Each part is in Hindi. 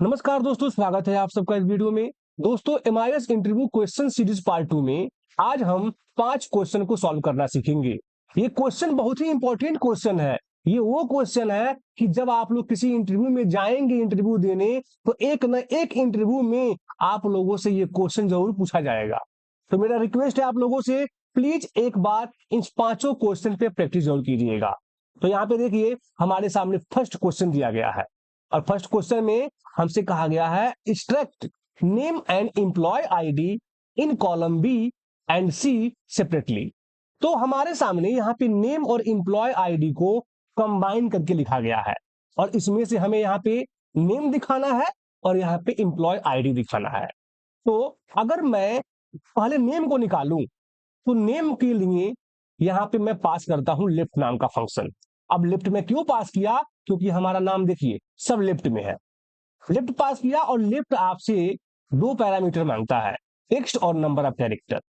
नमस्कार दोस्तों, स्वागत है आप सबका इस वीडियो में। दोस्तों, MIS interview question series part 2 में आज हम 5 क्वेश्चन को सॉल्व करना सीखेंगे। ये क्वेश्चन बहुत ही इंपॉर्टेंट क्वेश्चन है। ये वो क्वेश्चन है कि जब आप लोग किसी इंटरव्यू में जाएंगे इंटरव्यू देने, तो एक न एक इंटरव्यू में आप लोगों से ये क्वेश्चन जरूर पूछा जाएगा। तो मेरा रिक्वेस्ट है आप लोगों से, प्लीज एक बार इन पांचों क्वेश्चन पे प्रैक्टिस जरूर कीजिएगा। तो यहाँ पे देखिए, हमारे सामने फर्स्ट क्वेश्चन दिया गया है और फर्स्ट क्वेश्चन में हमसे कहा गया है extract name and employ ID in column B and C separately. तो हमारे सामने यहाँ पे नेम और एम्प्लॉय आईडी को कंबाइन करके लिखा गया है और इसमें से हमें यहाँ पे नेम दिखाना है और यहाँ पे एम्प्लॉय आईडी दिखाना है। तो अगर मैं पहले नेम को निकालूं, तो नेम के लिए यहाँ पे मैं पास करता हूं लेफ्ट नाम का फंक्शन। अब लेफ्ट में क्यों पास किया? क्योंकि हमारा नाम देखिए सब लेफ्ट में है। लेफ्ट पास किया और लेफ्ट आपसे दो पैरामीटर मांगता है, टेक्स्ट और नंबर ऑफ कैरेक्टर।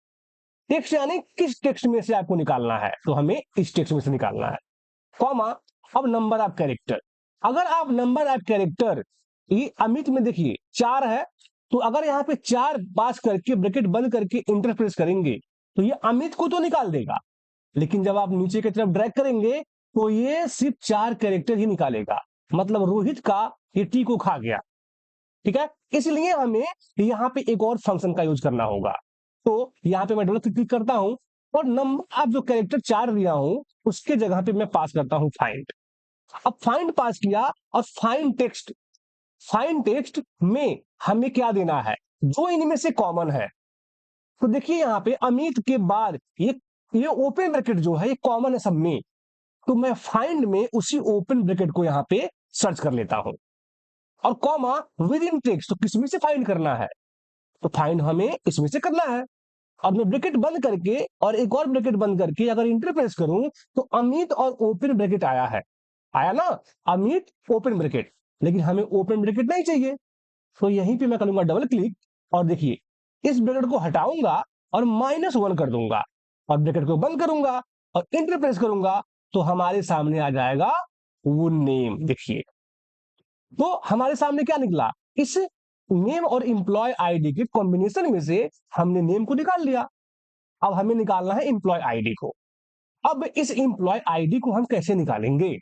टेक्स्ट यानी किस टेक्स्ट में से आपको निकालना है, तो हमें इस टेक्स्ट में से निकालना है, कॉमा। अब नंबर ऑफ कैरेक्टर, अगर आप नंबर ऑफ कैरेक्टर, ये अमित में देखिए 4 है, तो अगर यहाँ पे 4 पास करके ब्रैकेट बंद करके इंटर प्रेस करेंगे तो ये अमित को तो निकाल देगा, लेकिन जब आप नीचे की तरफ ड्रैग करेंगे तो ये सिर्फ 4 कैरेक्टर ही निकालेगा। मतलब रोहित का ये टी को खा गया, ठीक है। इसलिए हमें यहाँ पे एक और फंक्शन का यूज करना होगा। तो यहाँ पे मैं डबल क्लिक करता हूं और नंबर आप जो कैरेक्टर 4 दिया हूं उसके जगह पे मैं पास करता हूं फाइंड। अब फाइंड पास किया और फाइंड टेक्स्ट में हमें क्या देना है, जो इनमें से कॉमन है। तो देखिए यहाँ पे अमित के बाद ये ओपन ब्रैकेट जो है ये कॉमन है सब में, तो मैं फाइंड में उसी ओपन ब्रैकेट को यहाँ पे सर्च कर लेता हूं और कॉमा विद इन टेक्स्ट, तो किसमें से फाइंड करना है, तो फाइंड हमें इसमें से करना है। अब मैं ब्रैकेट बंद करके और एक और ब्रैकेट बंद करके अगर इंटर प्रेस करूं तो अमित और ओपन ब्रैकेट आया है, आया ना, अमित ओपन ब्रैकेट, लेकिन हमें ओपन ब्रैकेट नहीं चाहिए। तो यहीं पे मैं करूंगा डबल क्लिक और देखिए इस ब्रैकेट को हटाऊंगा और -1 कर दूंगा और ब्रैकेट को बंद करूंगा और इंटर प्रेस करूंगा तो हमारे सामने आ जाएगा वो नेम। देखिए तो हमारे सामने क्या निकला, इस नेम और एम्प्लॉय आईडी के कॉम्बिनेशन में से हमने नेम को निकाल लिया। अब हमें निकालना है एम्प्लॉय आईडी को। अब इस एम्प्लॉय आईडी को हम कैसे निकालेंगे?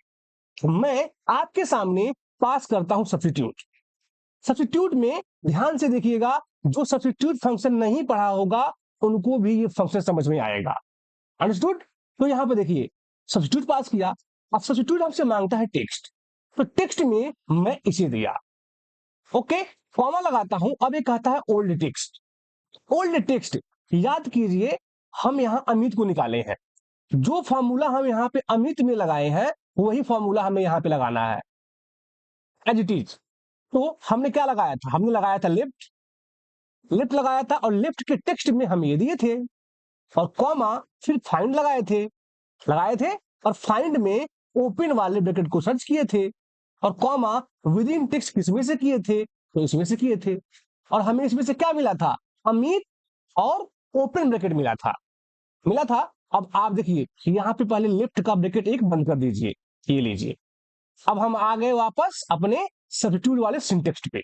मैं आपके सामने पास करता हूं सब्स्टिट्यूट। सब्स्टिट्यूट में ध्यान से देखिएगा, जो सब्स्टिट्यूट फंक्शन नहीं पढ़ा होगा उनको भी ये फंक्शन समझ में आएगा। अंडरस्टूड? तो यहां पे देखिए सब्स्टिट्यूट पास किया। अब सब्स्टिट्यूट हमसे मांगता है टेक्स्ट, तो टेक्स्ट में मैं इसे दिया, ओके, कॉमा लगाता हूं। अब ये कहता है ओल्ड टेक्स्ट। ओल्ड टेक्स्ट याद कीजिए, हम यहां अमित को निकाले हैं, जो फॉर्मूला हम यहां पे अमित में लगाए हैं वही फॉर्मूला हमें यहां पे लगाना है एज इट इज। तो हमने क्या लगाया था, हमने लगाया था लेफ्ट, लेफ्ट लगाया था और लेफ्ट के टेक्स्ट में हम ये दिए थे और कॉमा, फिर फाइंड लगाए थे और फाइंड में ओपन वाले ब्रैकेट को सर्च किए थे और कॉमा विद इन टेक्स्ट किसमें से किए थे, तो इसमें से किए थे और हमें इसमें से क्या मिला था, अमित और ओपन ब्रैकेट मिला था। अब आप देखिए यहां पे पहले लेफ्ट का ब्रैकेट एक बंद कर दीजिए, ये लीजिए। अब हम आ गए वापस अपने सब्स्टिट्यूट वाले सिंटेक्स्ट पे।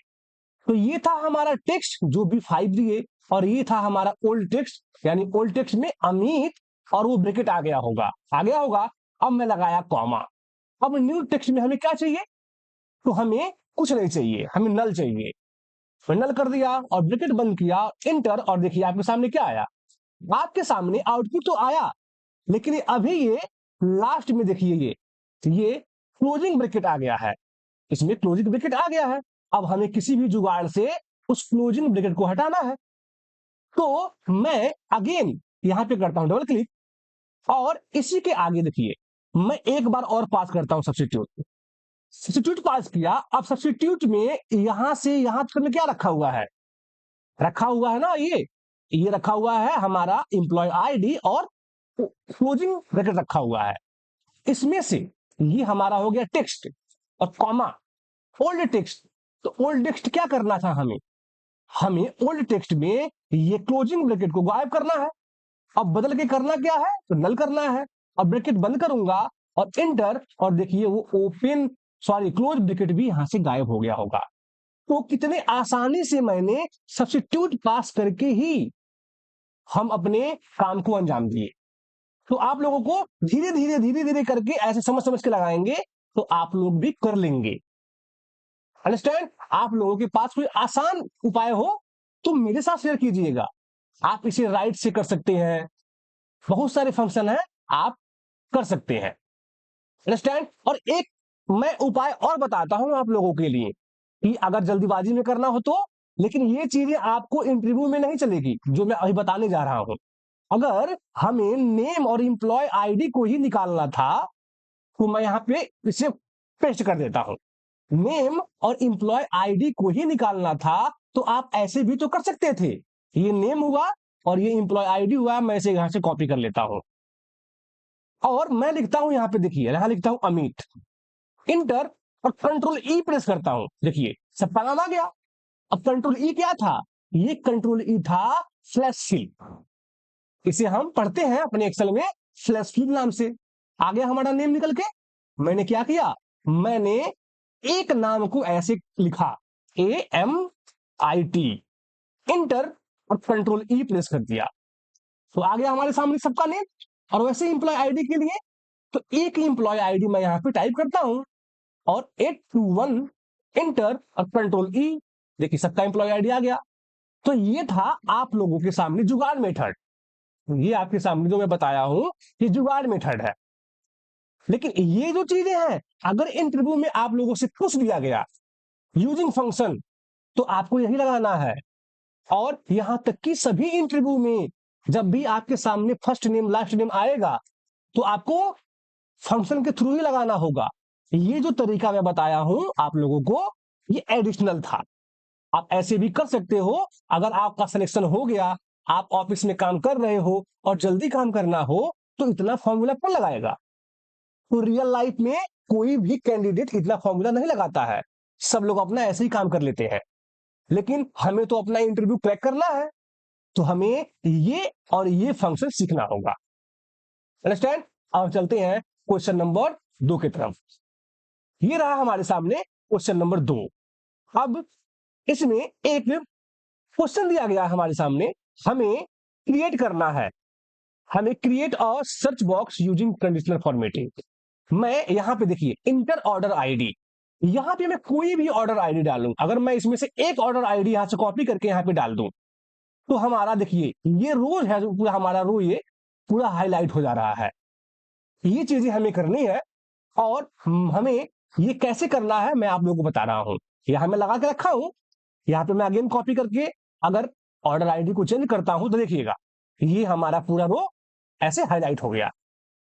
तो ये था हमारा टेक्स्ट जो भी 5 दिए और ये था हमारा ओल्ड टेक्स्ट, यानी ओल्ड टेक्स्ट में अमित और वो ब्रैकेट आ गया होगा। अब मैं लगाया कॉमा। अब न्यू टेक्स्ट में हमें क्या चाहिए, तो हमें कुछ नहीं चाहिए, हमें नल चाहिए। तो नल कर दिया और ब्रैकेट बंद किया, इंटर, और देखिए आपके सामने क्या आया, आपके सामने आउटपुट तो आया, लेकिन अभी ये लास्ट में देखिए ये क्लोजिंग ब्रैकेट आ गया है, इसमें क्लोजिंग ब्रैकेट आ गया है। अब हमें किसी भी जुगाड़ से उस क्लोजिंग ब्रैकेट को हटाना है, तो मैं अगेन यहां पे करता हूं डबल क्लिक और इसी के आगे देखिए मैं एक बार और पास करता हूं सब्स्टिट्यूट पास किया। अब सब्स्टिट्यूट में यहां से यहां तक में क्या रखा हुआ है ना, ये रखा हुआ है हमारा एम्प्लॉय आईडी और क्लोजिंग ब्रैकेट रखा हुआ है। इसमें से ये हमारा हो गया टेक्स्ट और कॉमा ओल्ड टेक्स्ट। तो ओल्ड टेक्स्ट क्या करना था, हमें ओल्ड टेक्स्ट में ये क्लोजिंग ब्रैकेट को गायब करना है। अब बदल के करना क्या है, तो नल करना है। अब ब्रैकेट बंद करूंगा और इंटर, और देखिए वो क्लोज ब्रैकेट भी यहां से गायब हो गया होगा। तो कितने आसानी से मैंने सब्स्टिट्यूट पास करके ही हम अपने काम को अंजाम दिए। तो आप लोगों को धीरे धीरे करके ऐसे समझ समझ के लगाएंगे तो आप लोग भी कर लेंगे। अंडरस्टैंड? आप लोगों के पास कोई आसान उपाय हो तो मेरे साथ शेयर कीजिएगा। आप इसे राइट से कर सकते हैं, बहुत सारे फंक्शन है, आप कर सकते हैं। अंडरस्टैंड? और एक मैं उपाय और बताता हूं आप लोगों के लिए कि अगर जल्दीबाजी में करना हो तो, लेकिन ये चीजें आपको इंटरव्यू में नहीं चलेगी जो मैं अभी बताने जा रहा हूं। अगर हमें नेम और एम्प्लॉय आईडी को ही निकालना था तो मैं यहां पे इसे पेस्ट कर देता हूं। नेम और एम्प्लॉय आईडी को ही निकालना था तो आप ऐसे भी तो कर सकते थे। ये नेम हुआ और ये एम्प्लॉय आईडी हुआ, मैं इसे यहां से कॉपी कर लेता हूं और मैं लिखता हूं, यहां पे देखिए, यहां लिखता हूं अमित, इंटर और कंट्रोल ई प्रेस करता हूं। देखिए सबका नाम आ गया। अब कंट्रोल ई क्या था? ये कंट्रोल ई था स्लैश फिल। इसे हम पढ़ते हैं अपने एक्सेल में स्लैश फिल नाम से। आ गया हमारा नेम निकल के। मैंने क्या किया? मैंने एक नाम को ऐसे लिखा AMIT, इंटर और कंट्रोल ई प्रेस कर दिया तो आ गया हमारे सामने सबका नेम। और वैसे एम्प्लॉय आईडी के लिए तो एक एम्प्लॉय आईडी मैं यहां पे टाइप करता हूं और 821 इंटर और कंट्रोल ई। देखिए सबका एम्प्लॉय आईडी आ गया। तो ये था आप लोगों के सामने जुगाड़ मेथड। ये आपके सामने जो मैं बताया हूं ये जुगाड़ मेथड है। लेकिन ये जो चीजें हैं, अगर इंटरव्यू में आप लोगों से पूछ दिया गया यूजिंग फंक्शन तो आपको यही लगाना है। और यहां तक कि सभी इंटरव्यू में जब भी आपके सामने फर्स्ट नेम लास्ट नेम आएगा तो आपको फंक्शन के थ्रू ही लगाना होगा। ये जो तरीका मैं बताया हूं आप लोगों को ये एडिशनल था। आप ऐसे भी कर सकते हो। अगर आपका सिलेक्शन हो गया, आप ऑफिस में काम कर रहे हो और जल्दी काम करना हो तो इतना फॉर्मूला कौन लगाएगा? तो रियल लाइफ में कोई भी कैंडिडेट इतना फॉर्मूला नहीं लगाता है। सब लोग अपना ऐसे ही काम कर लेते हैं। लेकिन हमें तो अपना इंटरव्यू क्रैक करना है तो हमें ये और ये फंक्शन सीखना होगा। अंडरस्टैंड? अब चलते हैं क्वेश्चन नंबर 2 की तरफ। ये रहा हमारे सामने क्वेश्चन नंबर 2। अब इसमें एक क्वेश्चन दिया गया हमारे सामने, हमें क्रिएट करना है। हमें create a search box using conditional formatting. मैं यहां पे देखिए इंटर ऑर्डर आईडी, यहां पे मैं कोई भी ऑर्डर आईडी डालूं। अगर मैं इसमें से एक ऑर्डर आईडी यहां से कॉपी करके यहां पे डाल दूं तो हमारा देखिए ये रो है, जो पूरा हमारा रो ये पूरा हाईलाइट हो जा रहा है। ये चीजें हमें करनी है और हमें ये कैसे करना है मैं आप लोगों को बता रहा हूं। यहां मैं लगा के रखा हूं, यहां पे मैं अगेन कॉपी करके अगर ऑर्डर आईडी को चेंज करता हूं तो देखिएगा ये हमारा पूरा रो ऐसे हाईलाइट हो गया।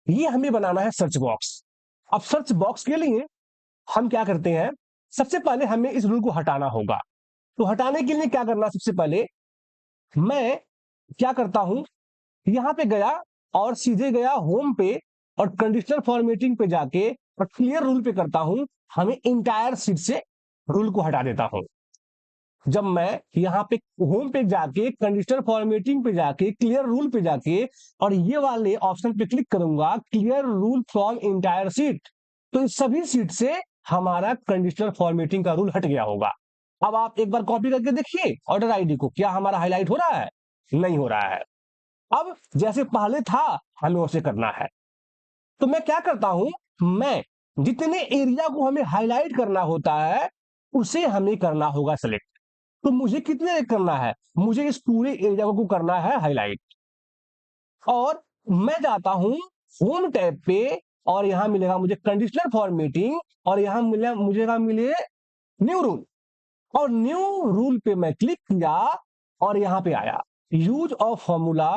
ये हमें बनाना है सर्च बॉक्स। अब सर्च बॉक्स के लिए हम क्या करते हैं, सबसे पहले हमें इस रूल को हटाना होगा। तो हटाने के लिए क्या करना, सबसे पहले मैं क्या करता हूं, यहां पे गया और सीधे गया होम पे और कंडीशनल फॉर्मेटिंग पे जाके और क्लियर रूल पे करता हूं। हमें इंटायर सीट से रूल को हटा देता हूं। जब मैं यहां पे होम पे जाके कंडीशनल फॉर्मेटिंग पे जाके क्लियर रूल पे जाके और ये वाले ऑप्शन पे क्लिक करूंगा clear rule from entire seat, तो इस सभी सीट से हमारा कंडीशनल फॉर्मेटिंग का रूल हट गया होगा। अब आप एक बार कॉपी करके देखिए ऑर्डर आईडी को, क्या हमारा हाईलाइट हो रहा है? नहीं हो रहा है। अब जैसे पहले था हमें उसे करना है। तो मैं क्या करता हूं, मैं जितने एरिया को हमें हाईलाइट करना होता है उसे हमें करना होगा सेलेक्ट। तो मुझे कितने करना है, मुझे इस पूरे एरिया को करना है हाईलाइट। और मैं जाता हूं होम टैब पे और यहां मिलेगा मुझे कंडीशनल फॉर्मेटिंग और यहां मिले न्यू रूल। और न्यू रूल पे मैं क्लिक किया और यहां पे आया use of formula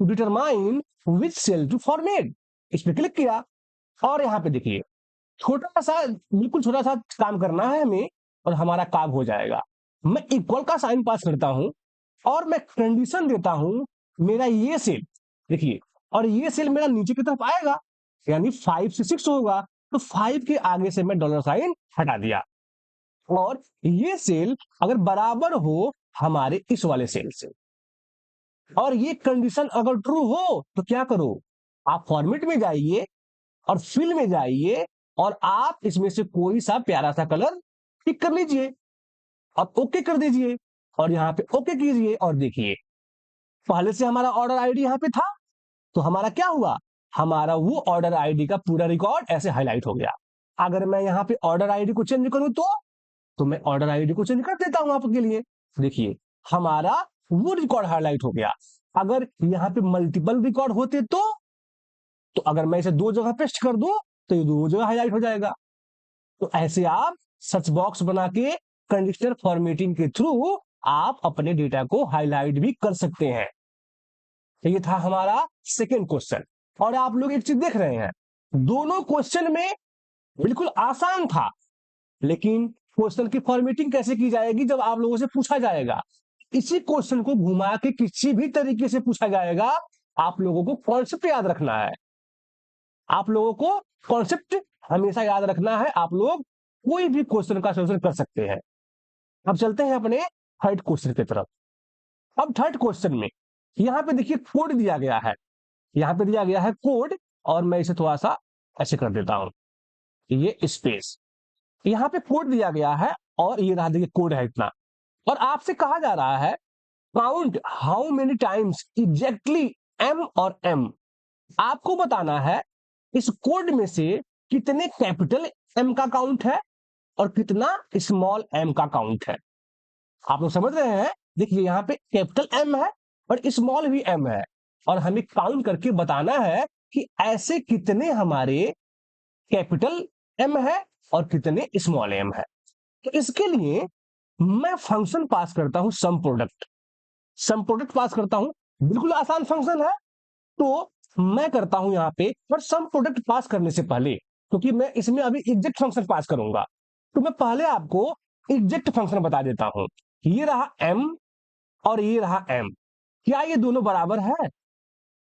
to determine which cell to format. इस पे क्लिक किया और यहां पे देखिए छोटा सा, बिल्कुल छोटा सा काम करना है हमें और हमारा काम हो जाएगा। मैं इक्वल का साइन पास करता हूं और मैं कंडीशन देता हूं मेरा ये सेल देखिए, और ये सेल मेरा नीचे की तरफ आएगा यानी 5 से 6 होगा। तो 5 के आगे से मैं डॉलर साइन हटा दिया और ये सेल अगर बराबर हो हमारे इस वाले सेल से, और ये कंडीशन अगर ट्रू हो तो क्या करो, आप फॉर्मेट में जाइए और फिल में जाइए और आप इसमें से कोई सा प्यारा सा कलर पिक कर लीजिए। अब ओके कर दीजिए और यहाँ पे ओके कीजिए और देखिए पहले से हमारा ऑर्डर आईडी यहाँ पे था, तो हमारा क्या हुआ, हमारा वो ऑर्डर आईडी का पूरा रिकॉर्ड ऐसे हाईलाइट हो गया। अगर मैं यहाँ पे ऑर्डर आईडी को चेंज करूं तो मैं ऑर्डर आईडी को चेंज कर देता हूं आपके लिए। देखिए हमारा वो रिकॉर्ड हाईलाइट हो गया। अगर यहाँ पे मल्टीपल रिकॉर्ड होते तो अगर मैं इसे दो जगह पेस्ट कर दूं तो ये दो जगह हाईलाइट हो जाएगा। तो ऐसे आप सर्च बॉक्स बना के कंडीशनल फॉर्मेटिंग के थ्रू आप अपने डेटा को हाईलाइट भी कर सकते हैं। तो ये था हमारा सेकेंड क्वेश्चन। और आप लोग एक चीज देख रहे हैं, दोनों क्वेश्चन में बिल्कुल आसान था, लेकिन क्वेश्चन की फॉर्मेटिंग कैसे की जाएगी जब आप लोगों से पूछा जाएगा। इसी क्वेश्चन को घुमा के किसी भी तरीके से पूछा जाएगा, आप लोगों को कॉन्सेप्ट याद रखना है। आप लोगों को कॉन्सेप्ट हमेशा याद रखना है, आप लोग कोई भी क्वेश्चन का सॉल्यूशन कर सकते हैं। अब चलते हैं अपने थर्ड क्वेश्चन की तरफ। अब थर्ड क्वेश्चन में यहां पे देखिए कोड दिया गया है, यहां पे दिया गया है कोड, और मैं इसे थोड़ा सा ऐसे कर देता हूं, ये स्पेस, यहां पे कोड दिया गया है और ये रहा देखिए कोड है इतना। और आपसे कहा जा रहा है count how many times exactly M और एम। आपको बताना है इस कोड में से कितने कैपिटल एम का काउंट है और कितना स्मॉल एम का काउंट है। आप लोग समझ रहे हैं, देखिए यहाँ पे कैपिटल एम है और स्मॉल भी एम है, और हमें काउंट करके बताना है कि ऐसे कितने हमारे कैपिटल एम है और कितने स्मॉल एम है। तो इसके लिए मैं फंक्शन पास करता हूं सम प्रोडक्ट, सम प्रोडक्ट पास करता हूं, बिल्कुल आसान फंक्शन है। तो मैं करता हूं यहां पे, पर सम प्रोडक्ट पास करने से पहले, क्योंकि मैं इसमें अभी एग्जैक्ट फंक्शन पास करूंगा, तो मैं पहले आपको एग्जैक्ट फंक्शन बता देता हूं। ये रहा m और ये रहा m, क्या ये दोनों बराबर है?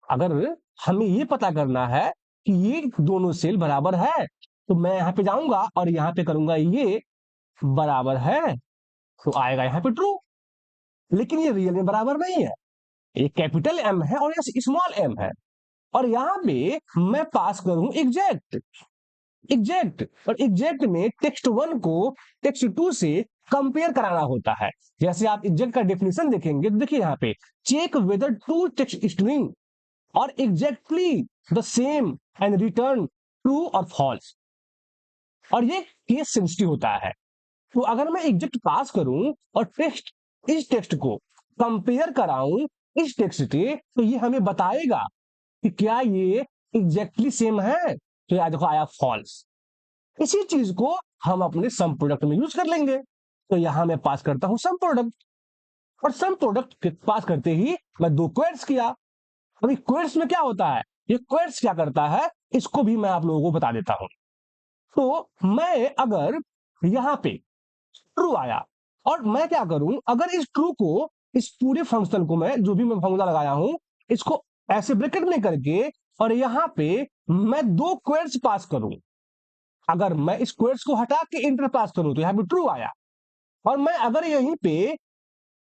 अगर हमें ये पता करना है कि ये दोनों सेल बराबर है, तो मैं यहां पे जाऊंगा और यहां पे करूंगा ये बराबर है, तो आएगा यहां पे ट्रू। लेकिन ये रियल में बराबर नहीं है, ये कैपिटल एम है और ये स्मॉल एम है। और यहां पे मैं पास करूं एग्जैक्ट, एग्जैक्ट, और एग्जैक्ट में टेक्स्ट वन को टेक्स्ट टू से कंपेयर कराना होता है। जैसे आप एग्जैक्ट का डेफिनेशन देखेंगे तो देखिए यहाँ पे check whether two text string और exactly the same and return true और फॉल्स, और ये केस सेंसिटिव होता है। तो अगर मैं एग्जैक्ट पास करूं और टेक्स्ट, इस टेक्स्ट को कंपेयर कराऊं इस टेक्स्ट से, तो ये हमें बताएगा कि क्या ये एग्जैक्टली सेम है, तो याद देखो आया फॉल्स। इसी चीज को हम अपने सम प्रोडक्ट में यूज कर लेंगे। तो यहां मैं पास करता हूं सम प्रोडक्ट, और सम प्रोडक्ट पास करते ही मैं दो क्वेट्स किया। अभी क्वेट्स में क्या होता है, ये क्वेट्स क्या करता है, इसको भी मैं आप लोगों को बता देता हूं। तो मैं अगर यहां पे ट्रू आया और मैं क्या करूं, अगर इस ट्रू को, इस पूरे फंक्शन को, मैं जो भी मैं फॉर्मूला लगाया हूं इसको ऐसे ब्रैकेट में करके और यहां पे मैं दो क्वेट्स पास करूं, अगर मैं इस क्वेट्स को हटा के इंटर पास करूं तो यहां पे ट्रू आया। और मैं अगर यहीं पे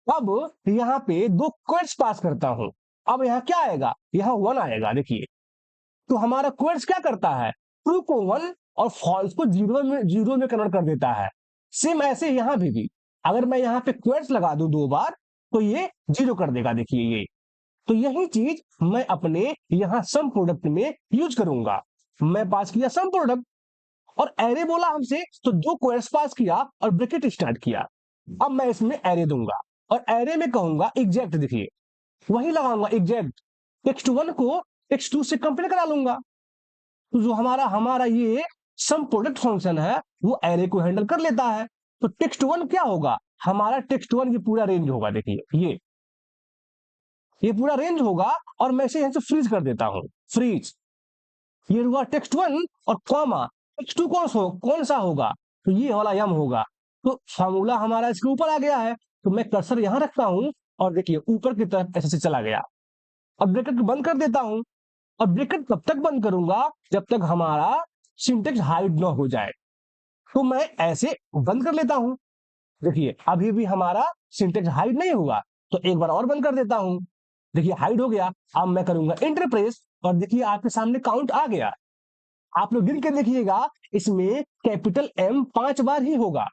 अब यहां पे दो क्वेट्स पास करता हूं, अब यहां क्या आएगा, यहां वन आएगा। देखिए तो हमारा क्वेट्स क्या करता है, ट्रू को वन और फॉल्स को जीरो में कन्वर्ट कर देता है। सेम ऐसे यहां भी अगर मैं यहां पे क्वेट्स लगा दूं दो बार तो ये जीरो कर देगा। देखिए ये, तो यही चीज मैं अपने यहां सम प्रोडक्ट में यूज करूंगा। मैं पास किया सम प्रोडक्ट और एरे बोला हमसे, तो दो क्वेट्स पास किया और ब्रैकेट स्टार्ट किया। अब मैं इसमें एरे दूंगा और एरे में कहूंगा एग्जैक्ट, देखिए वही लगाऊंगा एग्जैक्ट, टेक्स्ट वन को टेक्स्ट टू से कंपेयर करा लूंगा। तो जो हमारा हमारा ये सम प्रोडक्ट फंक्शन है वो एरे को हैंडल कर लेता है। तो टेक्स्ट वन क्या होगा, हमारा टेक्स्ट वन ये पूरा रेंज होगा। देखिए ये पूरा रेंज होगा, और मैं इसे यहां से फ्रीज कर देता हूं, फ्रीज। ये हुआ टेक्स्ट वन और कॉमा टेक्स्ट टू कौन सा होगा, तो ये वाला यम होगा। तो फॉर्मूला हमारा इसके ऊपर आ गया है, तो मैं कर्सर यहां रखता हूं और देखिए ऊपर की तरफ ऐसे से चला गया। अब ब्रैकेट बंद कर देता हूं, और ब्रैकेट तब तक बंद करूंगा जब तक हमारा सिंटेक्स हाइड ना हो जाए। तो मैं ऐसे बंद कर लेता हूं, देखिए अभी भी हमारा सिंटेक्स हाइड नहीं हुआ, तो एक बार और बंद कर देता हूं, देखिए हाइड हो गया। अब मैं करूंगा एंटर प्रेस और देखिए आपके सामने काउंट आ गया। आप लोग गिन के देखिएगा, इसमें कैपिटल एम 5 बार ही होगा।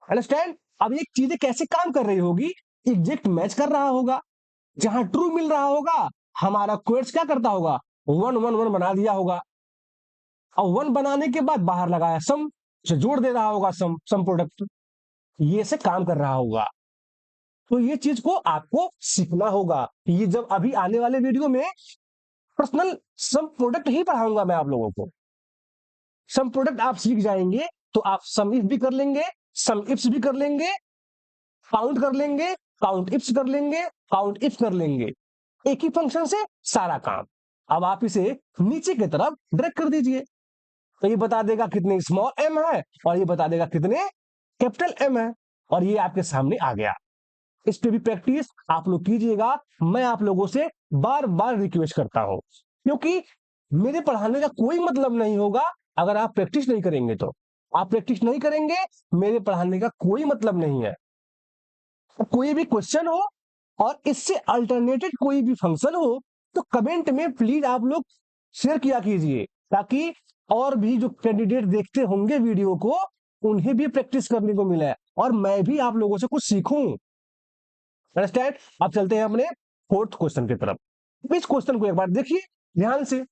अंडरस्टैंड। अब ये चीजें कैसे काम कर रही होगी, एग्जैक्ट मैच कर रहा होगा, जहां ट्रू मिल रहा होगा हमारा क्वेट्स क्या करता होगा, वन वन वन बना दिया होगा, और वन बनाने के बाद बाहर लगाया सम, जोड़ दे रहा होगा सम प्रोडक्ट, ये से काम कर रहा होगा। तो ये चीज को आपको सीखना होगा। ये जब अभी आने वाले वीडियो में पर्सनल सम प्रोडक्ट ही पढ़ाऊंगा मैं आप लोगों को। सम प्रोडक्ट आप सीख जाएंगे तो आप सम इफ भी कर लेंगे, सम इफ्स भी कर लेंगे, काउंट कर लेंगे, काउंट इफ्स कर लेंगे, काउंट इफ कर लेंगे, एक ही फंक्शन से सारा काम। अब आप इसे नीचे की तरफ ड्रैग कर दीजिए, तो ये बता देगा कितने स्मॉल एम है और ये बता देगा कितने कैपिटल एम है, और ये आपके सामने आ गया। इस पे भी प्रैक्टिस आप लोग कीजिएगा, मैं आप लोगों से बार बार रिक्वेस्ट करता हूं, क्योंकि मेरे पढ़ाने का कोई मतलब नहीं होगा अगर आप प्रैक्टिस नहीं करेंगे। तो आप प्रैक्टिस नहीं करेंगे, मेरे पढ़ाने का कोई मतलब नहीं है। कोई भी क्वेश्चन हो और इससे अल्टरनेटेड कोई भी फंक्शन हो तो कमेंट में प्लीज आप लोग शेयर किया कीजिए, ताकि और भी जो कैंडिडेट देखते होंगे वीडियो को उन्हें भी प्रैक्टिस करने को मिले और मैं भी आप लोगों से कुछ सीखूं। अंडरस्टैंड। अब चलते हैं अपने फोर्थ क्वेश्चन की तरफ। इस क्वेश्चन को एक बार देखिए ध्यान से।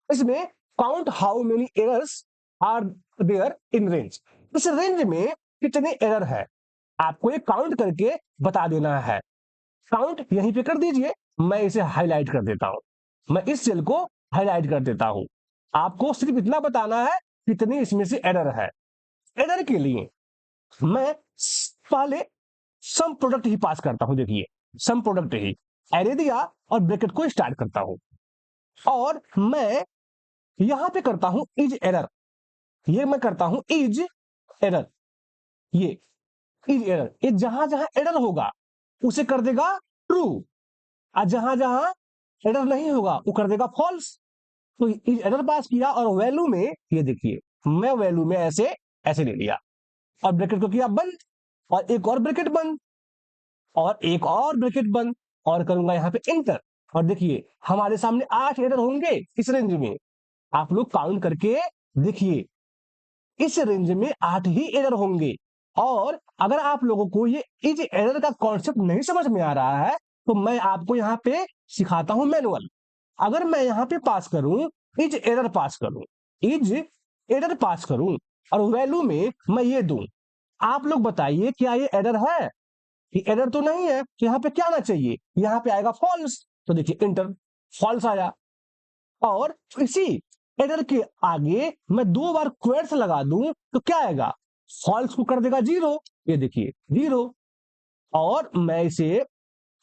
इसमें count how many errors are there in range, इस रेंज में कितने एरर है आपको ये काउंट करके बता देना है। काउंट यहीं पे कर दीजिए, मैं इसे हाईलाइट कर देता हूं, मैं इस सेल को हाईलाइट कर देता हूं। आपको सिर्फ इतना बताना है कितने इसमें से एरर है। एरर के लिए मैं पहले सम प्रोडक्ट ही पास करता हूं। देखिए सम प्रोडक्ट ही एरे दिया और ब्रैकेट को स्टार्ट करता हूं, और मैं यहां पे करता हूं इज एरर, ये मैं करता हूं इज एरर, ये इज एरर, ये जहां जहां एरर होगा उसे कर देगा ट्रू, और जहां जहां एरर नहीं होगा वो कर देगा फॉल्स। तो इज एरर पास किया और वैल्यू में ये देखिए मैं वैल्यू में ऐसे ऐसे ले लिया और ब्रैकेट को किया बंद, और एक और ब्रैकेट बंद, और एक और ब्रैकेट बंद, और करूंगा यहां पे इंटर। और देखिए हमारे सामने 8 एरर होंगे इस रेंज में, आप लोग काउंट करके देखिए इस रेंज में 8 ही एरर होंगे। और अगर आप लोगों को ये इज एरर का कॉन्सेप्ट नहीं समझ में आ रहा है तो मैं आपको यहाँ पे सिखाता हूं मैनुअल। अगर मैं यहाँ पे पास करूं इज एरर पास करूं, इज एरर पास करूं और वैल्यू में मैं ये दूं, आप लोग बताइए क्या ये एरर है? ये एरर तो नहीं है। यहाँ पे क्या आना चाहिए, यहाँ पे आएगा फॉल्स, तो देखिए इंटर फॉल्स आया। और इसी एरर के आगे मैं 2 बार क्वेट्स लगा दूं तो क्या आएगा, फॉल्स को कर देगा जीरो, ये देखिए जीरो। और मैं इसे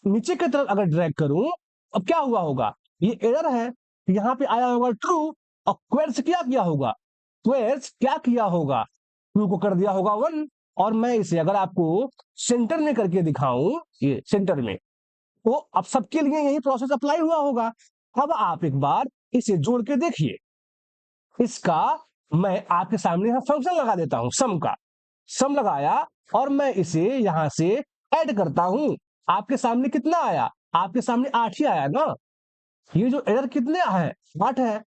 नीचे की तरफ अगर ड्रैग करूं, अब क्या हुआ होगा, ये एरर है, यहाँ पे आया होगा ट्रू, और क्वेट्स क्या किया होगा, क्वेट्स क्या किया होगा, ट्रू को कर दिया होगा वन। और मैं इसे अगर आपको सेंटर में करके दिखाऊं, ये सेंटर में, तो अब सबके लिए यही प्रोसेस अप्लाई हुआ होगा। अब आप एक बार इसे जोड़ के देखिए, इसका मैं आपके सामने यहां फंक्शन लगा देता हूं सम का, सम लगाया और मैं इसे यहां से ऐड करता हूं। आपके सामने कितना आया, आपके सामने 8 ही आया ना। ये जो एरर कितने है, 8 है।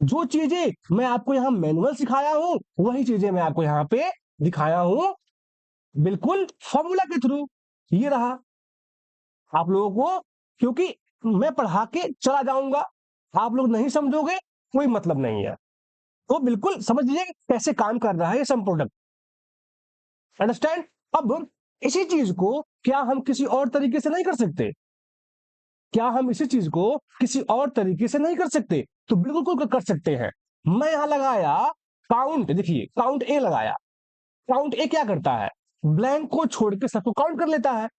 जो चीजें मैं आपको यहां मैनुअल सिखाया हूं वही चीजें मैं आपको यहां पे दिखाया हूं, बिल्कुल फॉर्मूला के थ्रू। ये रहा आप लोगों को, क्योंकि मैं पढ़ा के चला जाऊंगा, आप लोग नहीं समझोगे कोई मतलब नहीं है। तो बिल्कुल समझ लीजिए कैसे काम कर रहा है ये सम प्रोडक्ट। अंडरस्टैंड। अब इसी चीज को क्या हम किसी और तरीके से नहीं कर सकते, क्या हम इसी चीज को किसी और तरीके से नहीं कर सकते? तो बिल्कुल कर सकते हैं। मैं यहां लगाया काउंट, देखिए काउंट ए लगाया। काउंट ए क्या करता है, ब्लैंक को छोड़ के सबको काउंट कर लेता है,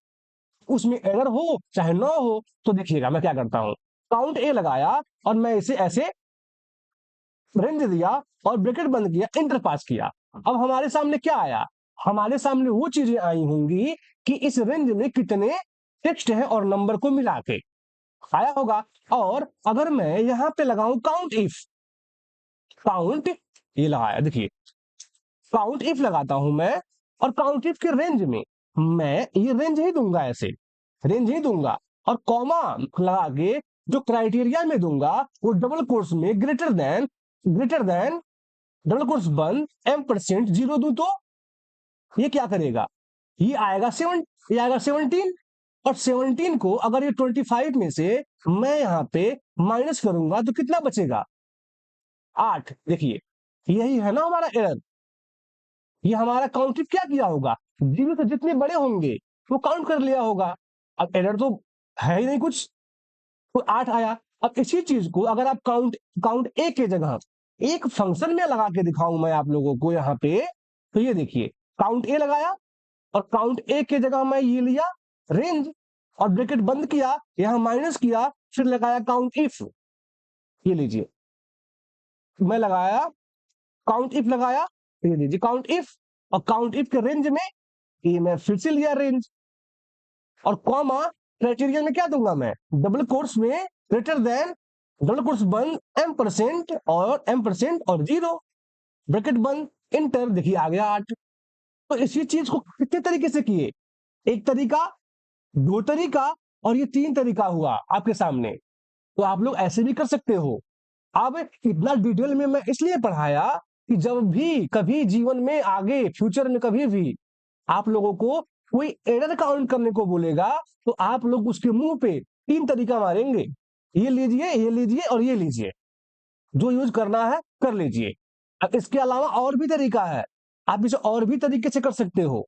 उसमें एरर हो चाहे ना हो। तो देखिएगा मैं क्या करता हूं, काउंट ए लगाया और मैं इसे ऐसे रेंज दिया और ब्रैकेट बंद किया, इंटर पास किया। अब हमारे सामने क्या आया, हमारे सामने वो चीजें आई होंगी कि इस रेंज में कितने टेक्स्ट है और नंबर को मिला के आया होगा। और अगर मैं यहां पे लगाऊं काउंट इफ, काउंट ये लगाया, देखिए काउंट इफ लगाता हूं मैं, और काउंट इफ के रेंज में मैं ये रेंज ही दूंगा, ऐसे रेंज ही दूंगा, और कॉमा लगा के जो क्राइटेरिया में दूंगा वो डबल कोर्स में ग्रेटर देन डबल कोर्स बंद M% 0 दूं तो ये क्या करेगा, ये आएगा 7, ये आएगा 17, और 17 को अगर ये 25 में से मैं यहाँ पे माइनस करूंगा तो कितना बचेगा? 8। देखिए यही है ना हमारा एरर। ये हमारा काउंट क्या किया होगा, जीरो से जितने बड़े होंगे वो काउंट कर लिया होगा। अब एरर तो है ही नहीं कुछ, तो 8 आया। अब इसी चीज को अगर आप काउंट काउंट ए के जगह एक फंक्शन में लगा के दिखाऊं मैं आप लोगों को यहाँ पे, तो ये देखिए काउंट ए लगाया और काउंट ए के जगह मैं ये लिया रेंज और ब्रैकेट बंद किया, यहां माइनस किया, फिर लगाया काउंट इफ। ये लीजिए मैं लगाया काउंट इफ लगाया, ये लीजिए काउंट इफ, और काउंट इफ के रेंज में ये मैं फिर से लिया रेंज, और कॉमा क्राइटेरिया में क्या दूंगा मैं, डबल कोट्स में ग्रेटर देन, डबल कोट्स बंद M% और 0 ब्रैकेट बंद, इंटर। देखिए आ गया 8। तो इसी चीज को कितने तरीके से किए, एक तरीका, दो तरीका, और ये 3 तरीका हुआ आपके सामने। तो आप लोग ऐसे भी कर सकते हो। अब इतना डिटेल में मैं इसलिए पढ़ाया कि जब भी कभी जीवन में आगे फ्यूचर में कभी भी आप लोगों को कोई एरर काउंट करने को बोलेगा तो आप लोग उसके मुंह पे 3 तरीका मारेंगे, ये लीजिए, ये लीजिए और ये लीजिए, जो यूज करना है कर लीजिए। अब इसके अलावा और भी तरीका है, आप इसे और भी तरीके से कर सकते हो।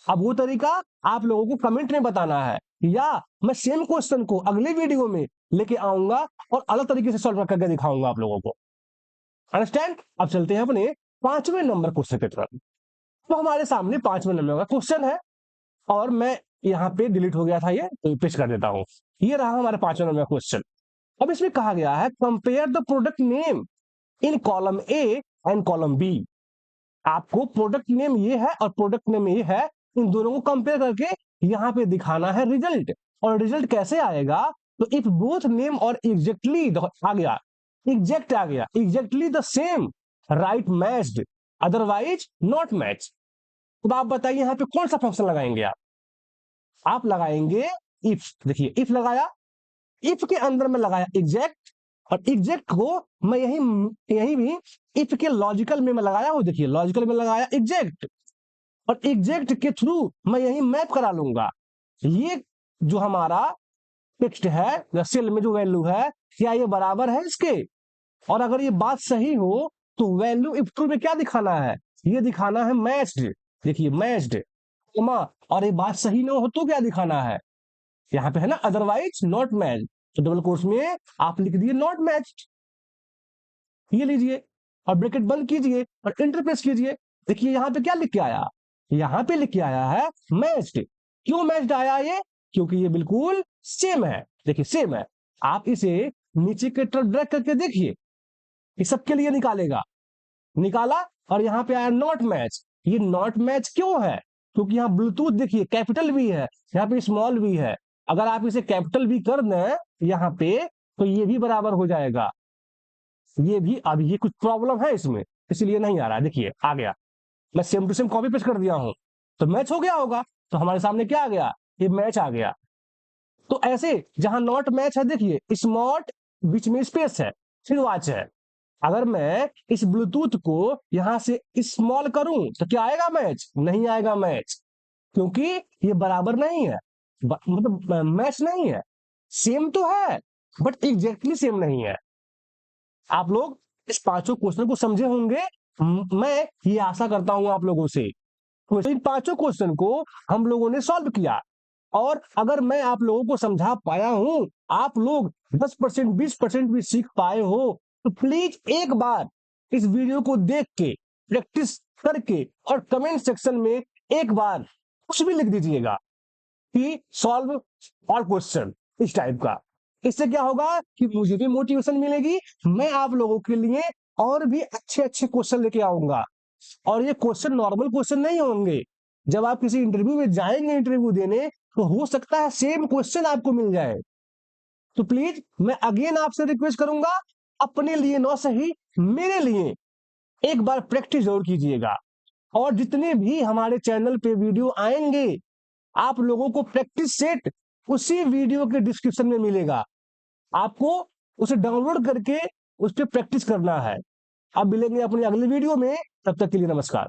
अब वो तरीका आप लोगों को कमेंट में बताना है, या मैं सेम क्वेश्चन को अगले वीडियो में लेके आऊंगा और अलग तरीके से सॉल्व करके दिखाऊंगा आप लोगों को। अंडरस्टैंड? अब चलते हैं अपने 5वें नंबर क्वेश्चन की तरफ। तो हमारे सामने 5वें नंबर का क्वेश्चन है, और मैं यहाँ पे डिलीट हो गया था ये, तो पेश कर देता हूं। ये रहा हमारे 5वें नंबर का क्वेश्चन। अब इसमें कहा गया है compare the product name in column A and column B. आपको प्रोडक्ट नेम ये है और प्रोडक्ट नेम ये है, इन दोनों को कंपेयर करके यहाँ पे दिखाना है रिजल्ट। और रिजल्ट कैसे आएगा, तो इफ बोथ नेम और एग्जैक्टली आ गया, एग्जैक्ट आ गया, exactly the same, right matched, otherwise not match. तो आप बताइए यहाँ पे कौन सा फंक्शन लगाएंगे आप लगाएंगे इफ। देखिए इफ लगाया, इफ के अंदर में लगाया एग्जैक्ट, और एग्जैक्ट को मैं यही भी इफ के लॉजिकल में मैं लगाया हूं। देखिए लॉजिकल में लगाया एग्जैक्ट, और एग्जैक्ट के थ्रू मैं यही मैप करा लूंगा। ये जो हमारा टेक्स्ट है या सेल में जो वैल्यू है, क्या ये बराबर है इसके? और अगर ये बात सही हो तो वैल्यू इफ ट्रू में क्या दिखाना है, ये दिखाना है मैच्ड। देखिए मैच्ड, और ये बात सही ना हो तो क्या दिखाना है, यहाँ पे है ना अदरवाइज नॉट मैच, तो डबल कोर्स में आप लिख दिए नॉट मैच्ड। ये लीजिए और ब्रैकेट बंद कीजिए और एंटर प्रेस कीजिए। देखिए यहाँ पे क्या लिख के आया, यहाँ पे लिख के आया है मैच्ड। क्यों मैच्ड आया ये, क्योंकि ये बिल्कुल सेम है। देखिए सेम है, आप इसे नीचे के तरफ ड्रैग करके देखिए, ये सबके लिए निकालेगा, निकाला, और यहाँ पे आया नॉट मैच। ये नॉट मैच क्यों है, क्योंकि यहाँ ब्लूटूथ देखिए कैपिटल भी है, यहाँ पे स्मॉल भी है। अगर आप इसे कैपिटल भी कर दें यहाँ पे तो ये भी बराबर हो जाएगा, ये भी। अब ये कुछ प्रॉब्लम है इसमें, इसलिए नहीं आ रहा है। देखिए आ गया, मैं same to same copy paste कर दिया हूं, तो मैच हो गया होगा। तो हमारे सामने क्या आ गया, ये मैच आ गया। तो ऐसे जहां नॉट मैच है, देखिए स्मॉट बीच में स्पेस है, फिर वॉच है। अगर मैं इस ब्लूटूथ को यहां से स्मॉल करूं तो क्या आएगा मैच? नहीं आएगा मैच, क्योंकि ये बराबर नहीं है, मतलब मैच नहीं है। सेम तो है बट एग्जैक्टली सेम नहीं है। आप लोग इस 5 क्वेश्चन को समझे होंगे, मैं ये आशा करता हूं आप लोगों से। तो इन 5 क्वेश्चन को हम लोगों ने सॉल्व किया, और अगर मैं आप लोगों को समझा पाया हूं, आप लोग 10% 20% भी सीख पाए हो, तो प्लीज एक बार इस वीडियो को देख के प्रैक्टिस करके और कमेंट सेक्शन में एक बार कुछ भी लिख दीजिएगा कि सॉल्व ऑल क्वेश्चन, इस टाइप का। इससे क्या होगा कि मुझे भी मोटिवेशन मिलेगी, मैं आप लोगों के लिए और भी अच्छे अच्छे क्वेश्चन लेके आऊंगा। और ये क्वेश्चन नॉर्मल क्वेश्चन नहीं होंगे, जब आप किसी इंटरव्यू में जाएंगे इंटरव्यू देने, तो हो सकता है सेम क्वेश्चन आपको मिल जाए। तो प्लीज मैं अगेन आपसे रिक्वेस्ट करूंगा, अपने लिए ना सही मेरे लिए एक बार प्रैक्टिस जरूर कीजिएगा। और जितने भी हमारे चैनल पे वीडियो आएंगे, आप लोगों को प्रैक्टिस सेट उसी वीडियो के डिस्क्रिप्शन में मिलेगा, आपको उसे डाउनलोड करके उस पर प्रैक्टिस करना है। अब मिलेंगे अपनी अगली वीडियो में, तब तक के लिए नमस्कार।